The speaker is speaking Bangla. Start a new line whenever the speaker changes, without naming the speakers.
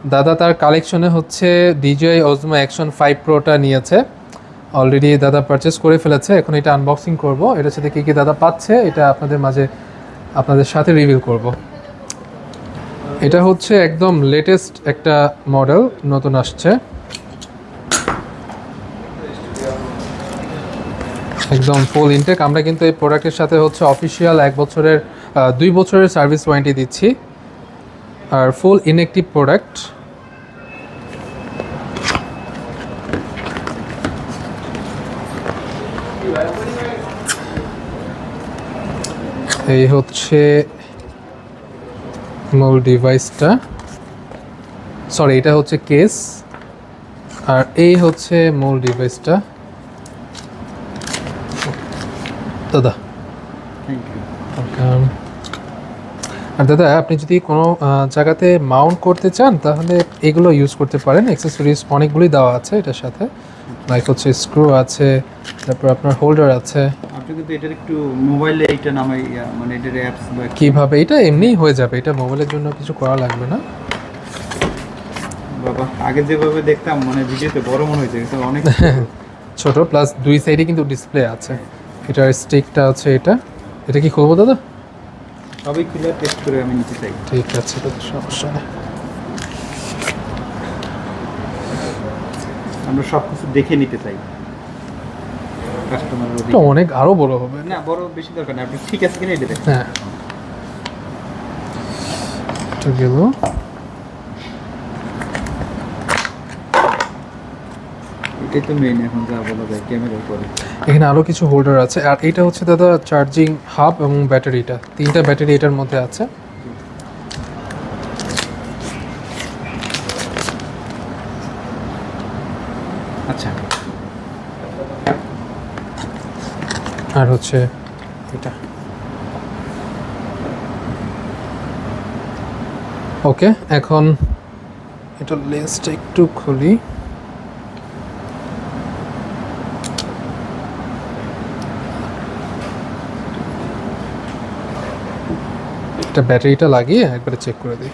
দাদা তার কালেকশনে হচ্ছে DJI Osmo Action 5 Proটা নিয়েছে। অলরেডি দাদা পারচেস করে ফেলেছে, এখন এটা আনবক্সিং করব। এটার সাথে কী কী দাদা পাচ্ছে এটা আপনাদের সাথে রিভিল করব। এটা হচ্ছে একদম লেটেস্ট একটা মডেল, নতুন আসছে, একদম ফুল ইনটেক। আমরা কিন্তু এই প্রোডাক্টের সাথে হচ্ছে অফিসিয়াল 2 বছরের সার্ভিস ওয়ারেন্টি দিচ্ছি, আর ফুল ইনঅ্যাক্টিভ প্রোডাক্ট। এই হচ্ছে মূল ডিভাইসটা, সরি এটা হচ্ছে কেস, আর এই হচ্ছে মূল ডিভাইসটা। দাদা আর দাদা আপনি যদি কোনো জায়গাতে মাউন্ট করতে চান তাহলে এগুলো ইউজ করতে পারেন। অ্যাক্সেসরিজ অনেকগুলোই দেওয়া আছে এটার সাথে, লাইক হচ্ছে স্ক্রু আছে, তারপর আপনার হোল্ডার আছে।
আপনি কিন্তু এটার একটু মোবাইলে এইটা নামাই, মানে এটার অ্যাপস বা
কীভাবে, এটা এমনিই হয়ে যাবে, এটা মোবাইলের জন্য কিছু করা লাগবে না
বাবা। আগে যেভাবে দেখতাম মানে ভিডিওতে বড় মনে হয়েছে, এটা অনেক
ছোট, প্লাস দুই সাইডে কিন্তু ডিসপ্লে আছে। এটার স্টিকটা হচ্ছে এটা কি খুলবো দাদা?
সবই খুলে টেস্ট করে আমি নিতে চাই।
ঠিক আছে দাদা, সমস্যা নেই।
আমরা সব কিছু দেখে নিতে চাই কাস্টমারের।
এটা অনেক আরো বড় হবে
না, বড় বেশি দরকার না, আপনি ঠিক আছে কিনা এটা দেখেন।
হ্যাঁ এটা গেল।
এটাই তো মেইন এখন যা বলা যায় ক্যামেরার পরে।
এখানে আরো কিছু হোল্ডার আছে, আর এটা হচ্ছে দাদা চার্জিং হাব এবং ব্যাটারিটা, 3টা ব্যাটারি এটার মধ্যে আছে।
আচ্ছা,
আর হচ্ছে এটা। ওকে, এখন এটা লেন্সটা একটু খুলি। এটা ব্যাটারিটা লাগিয়ে একবারে চেক করে দিই।